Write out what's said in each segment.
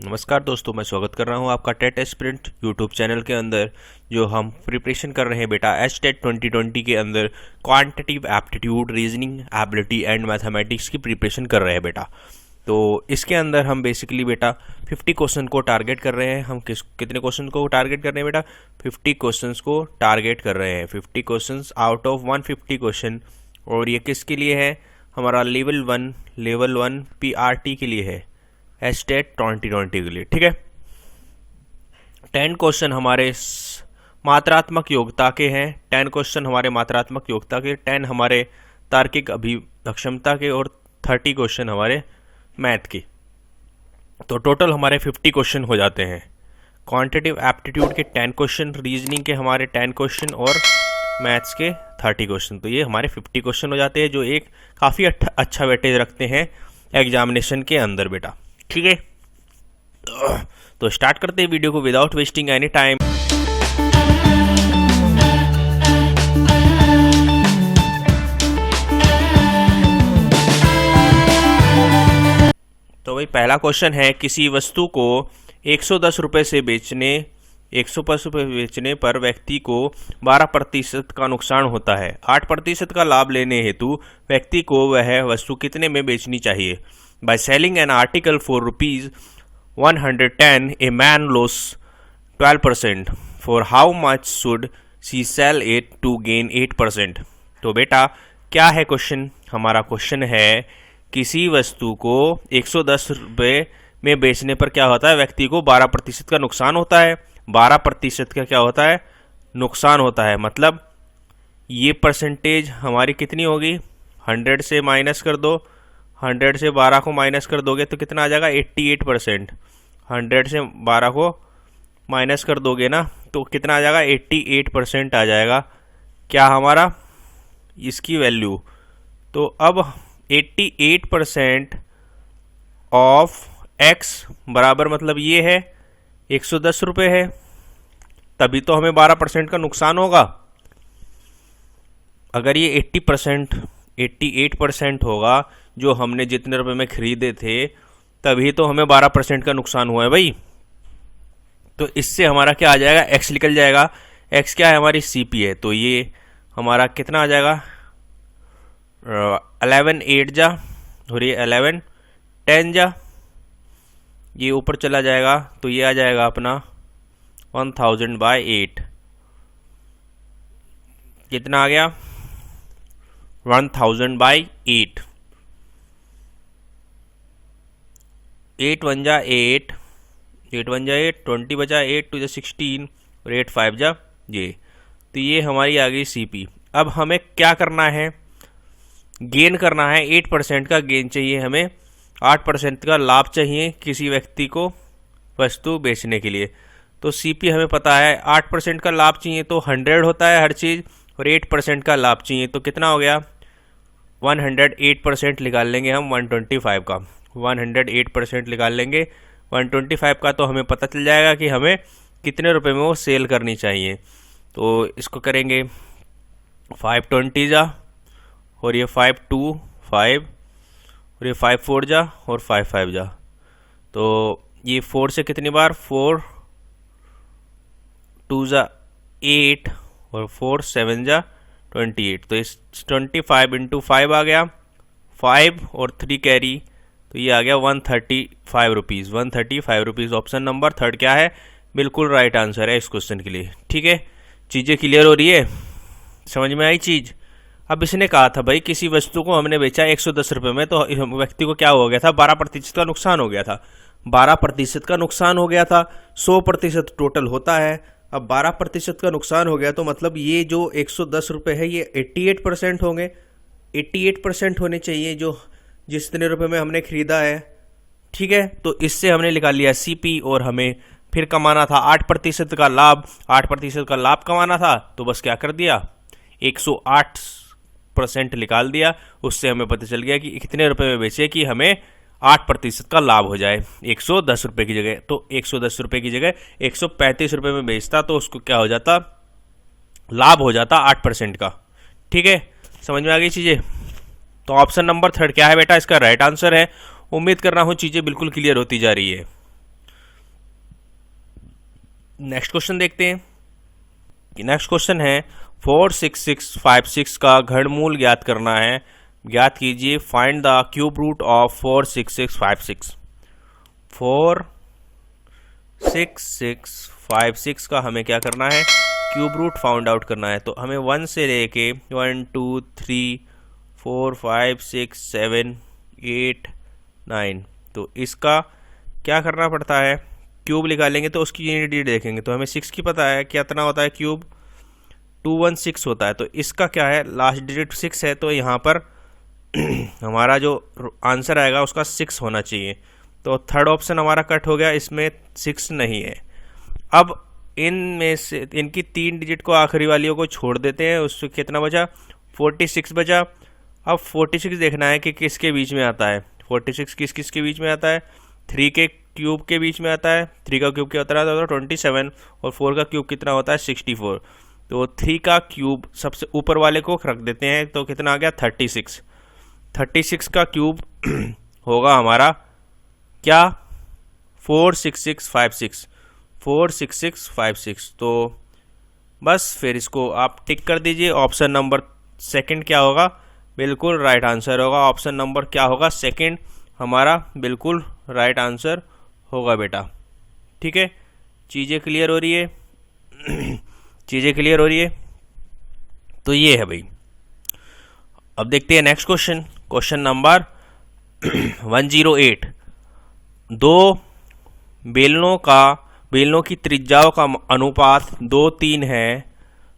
नमस्कार दोस्तों, मैं स्वागत कर रहा हूं आपका टेट एस्पिरेंट यूट्यूब चैनल के अंदर। जो हम प्रिपरेशन कर रहे हैं बेटा एचटेट 2020 के अंदर quantitative aptitude, reasoning ability and mathematics की प्रिपरेशन कर रहे हैं बेटा। तो इसके अंदर हम बेसिकली बेटा 50 क्वेश्चन को टारगेट कर रहे हैं। हम कितने क्वेश्चन को टारगेट कर रहे हैं बेटा? 50 क्वेश्चन को टारगेट कर रहे हैं। 50 क्वेश्चन आउट ऑफ 150 क्वेश्चन। और ये किसके लिए है? हमारा लेवल वन PRT के लिए है, एचटेट 2020 के लिए। ठीक है, 10 क्वेश्चन हमारे मात्रात्मक योग्यता के हैं, 10 क्वेश्चन हमारे मात्रात्मक योग्यता के, 10 हमारे तार्किक अभिक्षमता के और 30 क्वेश्चन हमारे मैथ के। तो टोटल हमारे 50 क्वेश्चन हो जाते हैं। क्वांटिटेटिव एप्टीट्यूड के 10 क्वेश्चन, रीजनिंग के हमारे 10 क्वेश्चन और मैथ्स के 30 क्वेश्चन। तो ये हमारे 50 क्वेश्चन हो जाते हैं, जो एक काफ़ी अच्छा वेटेज रखते हैं एग्जामिनेशन के अंदर बेटा। ठीक है, तो स्टार्ट करते हैं वीडियो को विदाउट वेस्टिंग एनी टाइम। तो भाई पहला क्वेश्चन है, किसी वस्तु को 110 रुपये से बेचने 110 रुपये बेचने पर व्यक्ति को 12% का नुकसान होता है। 8% का लाभ लेने हेतु व्यक्ति को वह वस्तु कितने में बेचनी चाहिए? By selling an article for rupees 110, a man lost 12%. For how much should she sell it to gain 8%? तो बेटा क्या है क्वेश्चन? हमारा क्वेश्चन है, किसी वस्तु को 110 रुपये में बेचने पर क्या होता है? व्यक्ति को 12% का नुकसान होता है। 12% का क्या होता है? नुकसान होता है। मतलब ये परसेंटेज हमारी कितनी होगी? 100 से माइनस कर दो, 100 से 12 को माइनस कर दोगे तो कितना आ जाएगा? 88%। 100 से 12 को माइनस कर दोगे ना तो कितना आ जाएगा? 88% आ जाएगा। क्या हमारा इसकी वैल्यू? तो अब 88% ऑफ x बराबर मतलब ये है 110 रुपये है, तभी तो हमें 12% का नुकसान होगा। अगर ये 88% होगा, जो हमने जितने रुपए में खरीदे थे, तभी तो हमें 12% का नुकसान हुआ है भाई। तो इससे हमारा क्या आ जाएगा? x निकल जाएगा। x क्या है? हमारी CP है। तो ये हमारा कितना आ जाएगा? 11 8 जा और ये 11 10 जा, ये ऊपर चला जाएगा तो ये आ जाएगा अपना 1000/8। कितना आ गया? 1000/8। 8 1 जा 8, 8 1 जा 8, 20 बचा 8 2 जा 16 और 8 5 जा ये। तो ये हमारी आ गई CP। अब हमें क्या करना है? गेन करना है। 8% का गेन चाहिए हमें, 8% का लाभ चाहिए किसी व्यक्ति को वस्तु बेचने के लिए। तो CP हमें पता है, 8% का लाभ चाहिए तो 100 होता है हर चीज़, और 8% का लाभ चाहिए तो कितना हो गया? 108% निकाल लेंगे हम 125 का। 108% निकाल लेंगे 125 का, तो हमें पता चल जाएगा कि हमें कितने रुपए में वो सेल करनी चाहिए। तो इसको करेंगे 520 जा और ये 5 2 5 और ये 5 4 जा और 5 5 जा। तो ये 4 से कितनी बार? 4 2 जा 8 और 4 7 जा 28। तो इस 25 इंटू 5 आ गया, 5 और 3 कैरी, तो ये आ गया 135 rupees. 135 rupees option number third क्या है? बिल्कुल राइट आंसर है इस क्वेश्चन के लिए। ठीक है, चीज़ें क्लियर हो रही है? समझ में आई चीज़? अब इसने कहा था भाई किसी वस्तु को हमने बेचा 110 रुपये में, तो व्यक्ति को क्या हो गया था? 12% का नुकसान हो गया था। 12% का नुकसान हो गया था। 100% टोटल होता है। अब 12% का नुकसान हो गया तो मतलब ये जो 110 रुपये है ये 88% होंगे। 88% होने चाहिए जो जितने रुपए में हमने खरीदा है। ठीक है, तो इससे हमने निकाल लिया CP, और हमें फिर कमाना था 8% का लाभ। 8% का लाभ कमाना था तो बस क्या कर दिया? 108% निकाल दिया। उससे हमें पता चल गया कि कितने रुपए में बेचे कि हमें 8% का लाभ हो जाए। 110 रुपये की जगह, तो 110 रुपये की जगह 135 रुपये में बेचता तो उसको क्या हो जाता? लाभ हो जाता 8% का। ठीक है, समझ में आ गई चीज़ें? तो ऑप्शन नंबर थर्ड क्या है बेटा? इसका राइट आंसर है। उम्मीद कर रहा हूँ चीज़ें बिल्कुल क्लियर होती जा रही है। नेक्स्ट क्वेश्चन देखते हैं कि नेक्स्ट क्वेश्चन है 46656 का घनमूल ज्ञात करना है। ज्ञात कीजिए, find the cube root of 46656। 46656 का हमें क्या करना है, क्यूब रूट फाउंड आउट करना है। तो हमें 1 से लेके 1 2 3 4 5 6 7 8 9, तो इसका क्या करना पड़ता है, क्यूब निकालेंगे तो उसकी यूनिट डिजिट देखेंगे। तो हमें 6 की पता है कितना होता है क्यूब, 216 होता है। तो इसका क्या है, लास्ट डिजिट 6 है, तो यहाँ पर हमारा जो आंसर आएगा उसका 6 होना चाहिए। तो थर्ड ऑप्शन हमारा कट हो गया, इसमें 6 नहीं है। अब इनमें से इनकी 3 डिजिट को आखिरी वालियों को छोड़ देते हैं, उससे कितना बचा, 46 बचा। अब 46 देखना है कि किसके बीच में आता है। 46 किस किस के बीच में आता है, 3 के क्यूब के बीच में आता है। 3 का क्यूब क्या होता है, 27, और 4 का क्यूब कितना होता है, 64। तो 3 का क्यूब सबसे ऊपर वाले को रख देते हैं, तो कितना आ गया, 36। 36 का क्यूब होगा हमारा क्या, 46656। 46656। तो बस फिर इसको आप टिक कर दीजिए। ऑप्शन नंबर सेकंड क्या होगा, बिल्कुल राइट आंसर होगा। ऑप्शन नंबर क्या होगा, सेकंड हमारा बिल्कुल राइट आंसर होगा बेटा। ठीक है, चीज़ें क्लियर हो रही है, चीज़ें क्लियर हो रही है। तो ये है भाई। अब देखते हैं नेक्स्ट क्वेश्चन, क्वेश्चन नंबर 108। दो बेलनों की त्रिज्याओं का अनुपात 2:3 है,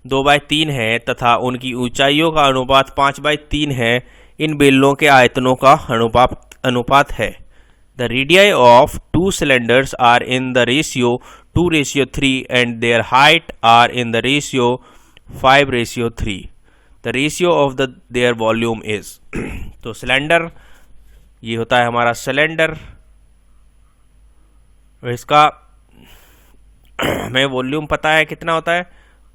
2/3 है तथा उनकी ऊंचाइयों का अनुपात 5/3 है। इन बेलनों के आयतनों का अनुपात है। The radii of two cylinders are in the ratio 2:3 and their height are in the ratio 5:3. The ratio of their volume is तो सिलेंडर, ये होता है हमारा सिलेंडर, इसका हमें वॉल्यूम पता है कितना होता है,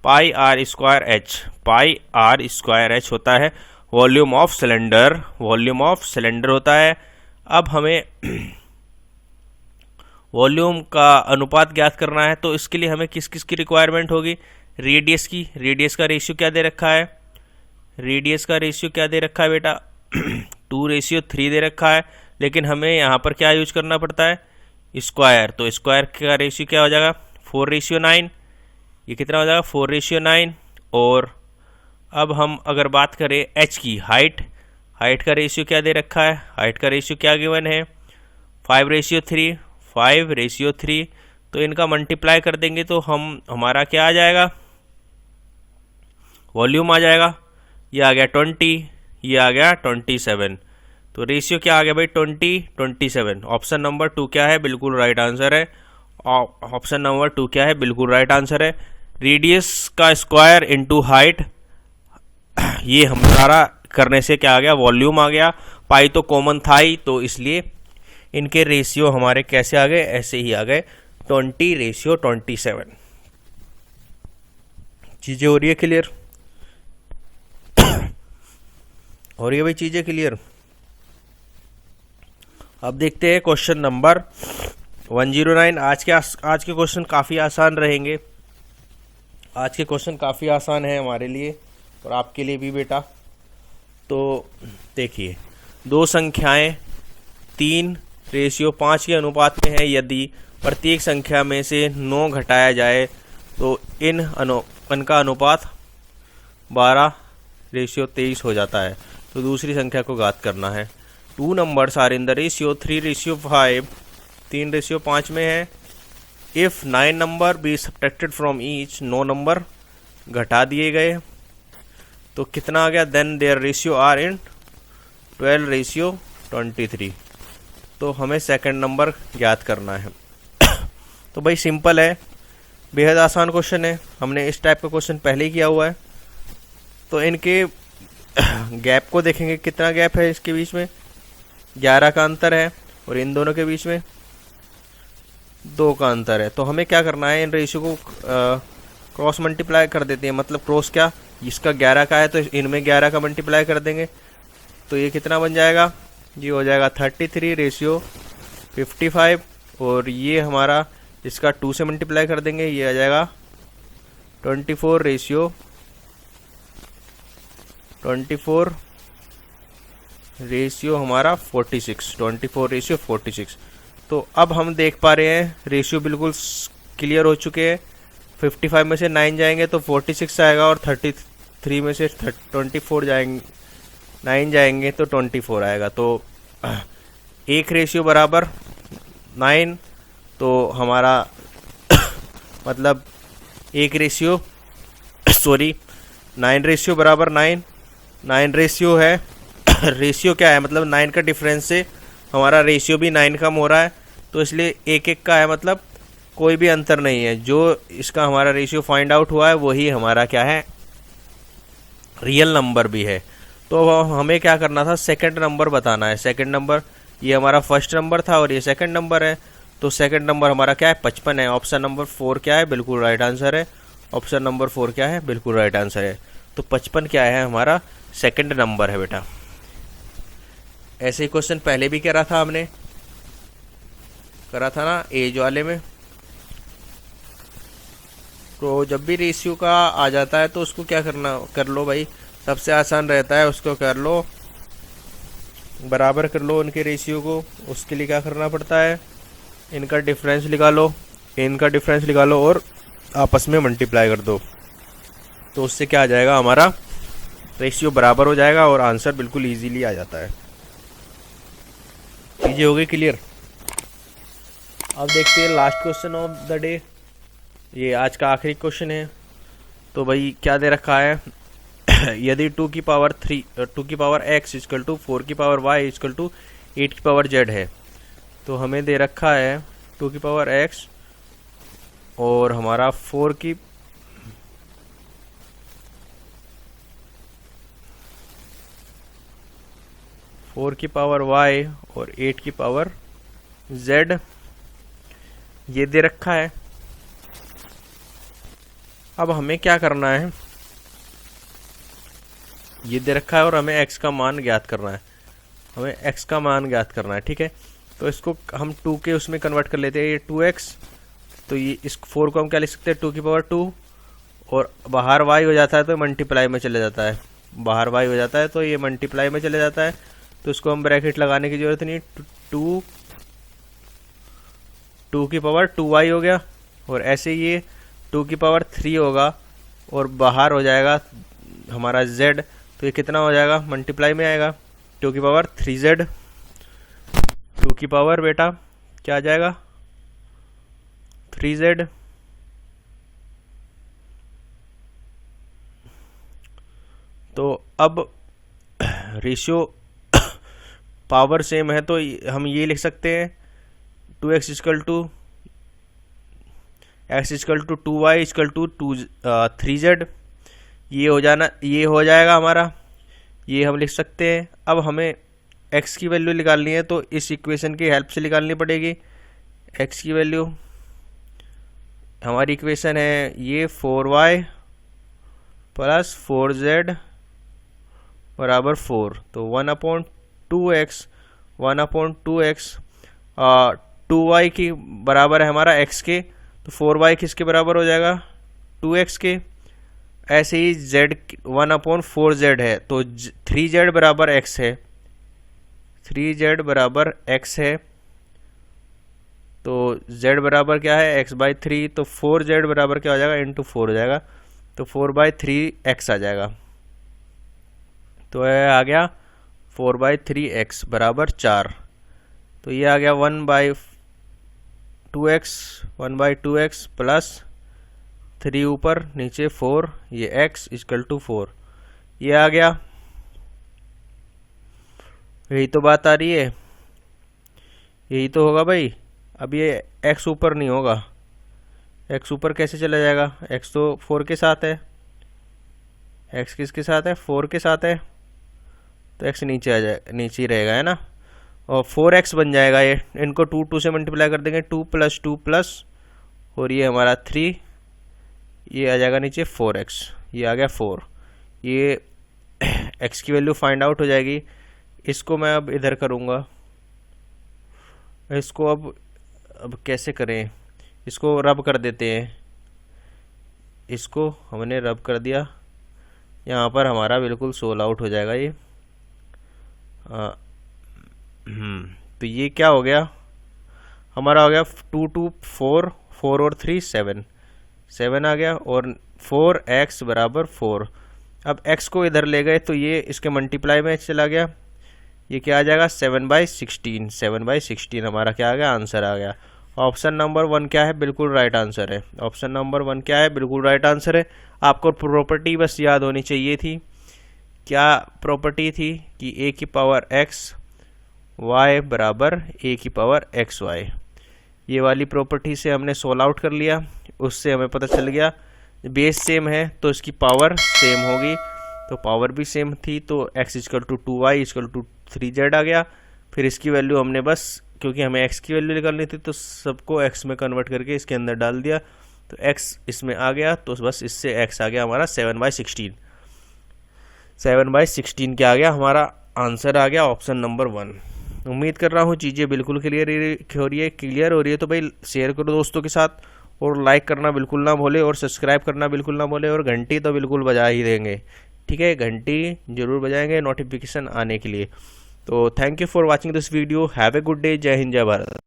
πr²h। πr² होता है volume of cylinder, volume of cylinder होता है। अब हमें वॉल्यूम का अनुपात ज्ञात करना है, तो इसके लिए हमें किस किस की रिक्वायरमेंट होगी, रेडियस की। रेडियस का रेशियो क्या दे रखा है, रेडियस का रेशियो क्या दे रखा है बेटा, 2:3 दे रखा है। लेकिन हमें यहाँ पर क्या यूज करना पड़ता है, स्क्वायर। तो स्क्वायर का रेशियो क्या हो जाएगा, 4:9। ये कितना हो जाएगा, 4:9। और अब हम अगर बात करें एच की, हाइट का रेशियो क्या दे रखा है, हाइट का रेशियो क्या गिवन है, 5:3। 5:3। तो इनका मल्टीप्लाई कर देंगे तो हमारा क्या आ जाएगा, वॉल्यूम आ जाएगा। ये आ गया 20, ये आ गया 27। तो रेशियो क्या आ गया भाई, 20:27। ऑप्शन नंबर 2 क्या है, बिल्कुल राइट आंसर है। ऑप्शन नंबर 2 क्या है, बिल्कुल राइट आंसर है। रेडियस का स्क्वायर इंटू हाइट, ये हमारा करने से क्या आ गया, वॉल्यूम आ गया। पाई तो कॉमन था ही, तो इसलिए इनके रेशियो हमारे कैसे आ गए, ऐसे ही आ गए, 20:27। चीज़ें हो रही है क्लियर, हो रही है भाई चीज़ें क्लियर। अब देखते हैं क्वेश्चन नंबर 109। आज के क्वेश्चन काफ़ी आसान रहेंगे। आज के क्वेश्चन काफ़ी आसान है हमारे लिए और आपके लिए भी बेटा। तो देखिए, दो संख्याएं 3:5 के अनुपात में है। यदि प्रत्येक संख्या में से 9 घटाया जाए तो इनका अनुपात 12:23 हो जाता है। तो दूसरी संख्या को ज्ञात करना है। 2 numbers are in the ratio 3:5, 3:5 में है। If 9 number be subtracted from each, 9 number घटा दिए गए तो कितना आ गया, then their ratio are in 12:23। तो हमें सेकंड नंबर ज्ञात करना है। तो भाई सिंपल है, बेहद आसान क्वेश्चन है। हमने इस टाइप का क्वेश्चन पहले ही किया हुआ है। तो इनके गैप को देखेंगे, कितना गैप है इसके बीच में, 11 का अंतर है और इन दोनों के बीच में 2 का अंतर है। तो हमें क्या करना है, इन रेशियो को क्रॉस मल्टीप्लाई कर देते हैं। मतलब क्रॉस क्या, इसका 11 का है तो इनमें 11 का मल्टीप्लाई कर देंगे। तो ये कितना बन जाएगा, ये हो जाएगा 33:55 और ये हमारा इसका 2 से मल्टीप्लाई कर देंगे, ये आ जाएगा 24 रेशियो हमारा 46। तो अब हम देख पा रहे हैं रेशियो बिल्कुल क्लियर हो चुके हैं। 55 में से 9 जाएंगे तो 46 आएगा, और 33 में से 24 जाएंगे 9 जाएंगे तो 24 आएगा। तो 1 रेशियो बराबर 9, तो हमारा मतलब 9 रेशियो बराबर 9 रेशियो है। रेशियो क्या है, मतलब 9 का डिफरेंस से हमारा रेशियो भी 9 कम हो रहा है, तो इसलिए 1 का है, मतलब कोई भी अंतर नहीं है। जो इसका हमारा रेशियो फाइंड आउट हुआ है वही हमारा क्या है, रियल नंबर भी है। तो हमें क्या करना था, सेकंड नंबर बताना है। सेकंड नंबर, ये हमारा फर्स्ट नंबर था और ये सेकंड नंबर है, तो सेकंड नंबर हमारा क्या है, 55 है। ऑप्शन नंबर 4 क्या है, बिल्कुल राइट आंसर है। ऑप्शन नंबर 4 क्या है, बिल्कुल राइट आंसर है। तो 55 क्या है, हमारा सेकंड नंबर है बेटा। ऐसे ही क्वेश्चन पहले भी करा था हमने, करा था ना एज वाले में। तो जब भी रेशियो का आ जाता है तो उसको क्या करना, कर लो भाई, सबसे आसान रहता है, उसको कर लो, बराबर कर लो उनके रेशियो को। उसके लिए क्या करना पड़ता है, इनका डिफरेंस निकालो और आपस में मल्टीप्लाई कर दो, तो उससे क्या आ जाएगा, हमारा रेशियो बराबर हो जाएगा और आंसर बिल्कुल इजीली आ जाता है। चीजें हो गई क्लियर। अब देखते हैं last question of the day, ये आज का आखिरी क्वेश्चन है। तो भाई क्या दे रखा है, यदि 2 की पावर x इक्वल टू 4 की पावर y इक्वल टू 8 की पावर z है। तो हमें दे रखा है 2 की पावर x और हमारा 4 की पावर y और 8 की पावर z, ये दे रखा है। अब हमें क्या करना है, ये दे रखा है और हमें x का मान ज्ञात करना है, ठीक है। तो इसको हम 2 के उसमें कन्वर्ट कर लेते हैं, ये 2x, तो ये इस 4 को हम क्या लिख सकते हैं, 2 की पावर 2, और बाहर y हो जाता है तो मल्टीप्लाई में चले जाता है, तो ये मल्टीप्लाई में चले जाता है, तो इसको हम ब्रैकेट लगाने की जरूरत नहीं। 2 की पावर 2y हो गया, और ऐसे ये 2 की पावर 3 होगा और बाहर हो जाएगा हमारा z, तो ये कितना हो जाएगा, मल्टीप्लाई में आएगा, 2 की पावर 3z। 2 की पावर बेटा क्या आ जाएगा, 3z। तो अब रेशियो पावर सेम है, तो हम ये लिख सकते हैं 2x equal to 2y equal to 3z। ये हो जाएगा हमारा, ये हम लिख सकते हैं। अब हमें x की वैल्यू निकालनी है, तो इस इक्वेशन की हेल्प से निकालनी पड़ेगी। x की वैल्यू, हमारी इक्वेशन है ये 4y प्लस 4z बराबर 4, तो 1/2x 2y की बराबर है हमारा x के, तो 4y किसके बराबर हो जाएगा, 2x के। ऐसे ही z 1/4z है, तो 3z बराबर x है, 3z बराबर x है, तो z बराबर क्या है, x/3, तो 4z बराबर क्या हो जाएगा, इंटू 4 हो जाएगा, तो 4/3x आ जाएगा। तो यह आ गया 4/3x बराबर 4, तो ये आ गया 1/2x प्लस 3 ऊपर नीचे 4, ये x इक्वल टू 4, ये आ गया। यही तो बात आ रही है, यही तो होगा भाई। अब ये x ऊपर नहीं होगा, x ऊपर कैसे चला जाएगा, x तो 4 के साथ है, x किसके साथ है, 4 के साथ है, तो x नीचे आ जाए, नीचे ही रहेगा, है ना। और 4x बन जाएगा, ये इनको 2 से मल्टीप्लाई कर देंगे, 2 प्लस और ये हमारा 3, ये आ जाएगा नीचे 4x, ये आ गया 4। ये x की वैल्यू फाइंड आउट हो जाएगी। इसको मैं अब इधर करूँगा, इसको अब कैसे करें, इसको रब कर देते हैं, इसको हमने रब कर दिया, यहाँ पर हमारा बिल्कुल सोल आउट हो जाएगा ये। तो ये क्या हो गया, हमारा हो गया 2 2 4, 4 और 3 7, 7 आ गया, और 4x बराबर 4। अब x को इधर ले गए तो ये इसके मल्टीप्लाई में चला गया, ये क्या आ जाएगा 7/16, 7/16 हमारा क्या आ गया, आंसर आ गया। ऑप्शन नंबर 1 क्या है, बिल्कुल राइट आंसर है। ऑप्शन नंबर 1 क्या है, बिल्कुल राइट आंसर है। आपको प्रॉपर्टी बस याद होनी चाहिए थी, क्या प्रॉपर्टी थी कि a की पावर x y बराबर a की पावर एक्स वाई। ये वाली प्रॉपर्टी से हमने सोल्व आउट कर लिया, उससे हमें पता चल गया बेस सेम है तो इसकी पावर सेम होगी, तो पावर भी सेम थी, तो x equal to 2y equal to 3z आ गया। फिर इसकी वैल्यू हमने बस, क्योंकि हमें x की वैल्यू निकालनी थी तो सबको x में कन्वर्ट करके इसके अंदर डाल दिया, तो x इसमें आ गया, तो बस इससे x आ गया हमारा 7/16। 7/16 क्या आ गया, हमारा आंसर आ गया ऑप्शन नंबर 1। उम्मीद कर रहा हूँ चीज़ें बिल्कुल क्लियर हो रही है तो भाई शेयर करो दोस्तों के साथ, और लाइक करना बिल्कुल ना भूले, और सब्सक्राइब करना बिल्कुल ना भूले, और घंटी तो बिल्कुल बजा ही देंगे, ठीक है, घंटी जरूर बजाएंगे नोटिफिकेशन आने के लिए। तो thank you for watching this video, have a good day, जय हिंद जय भारत।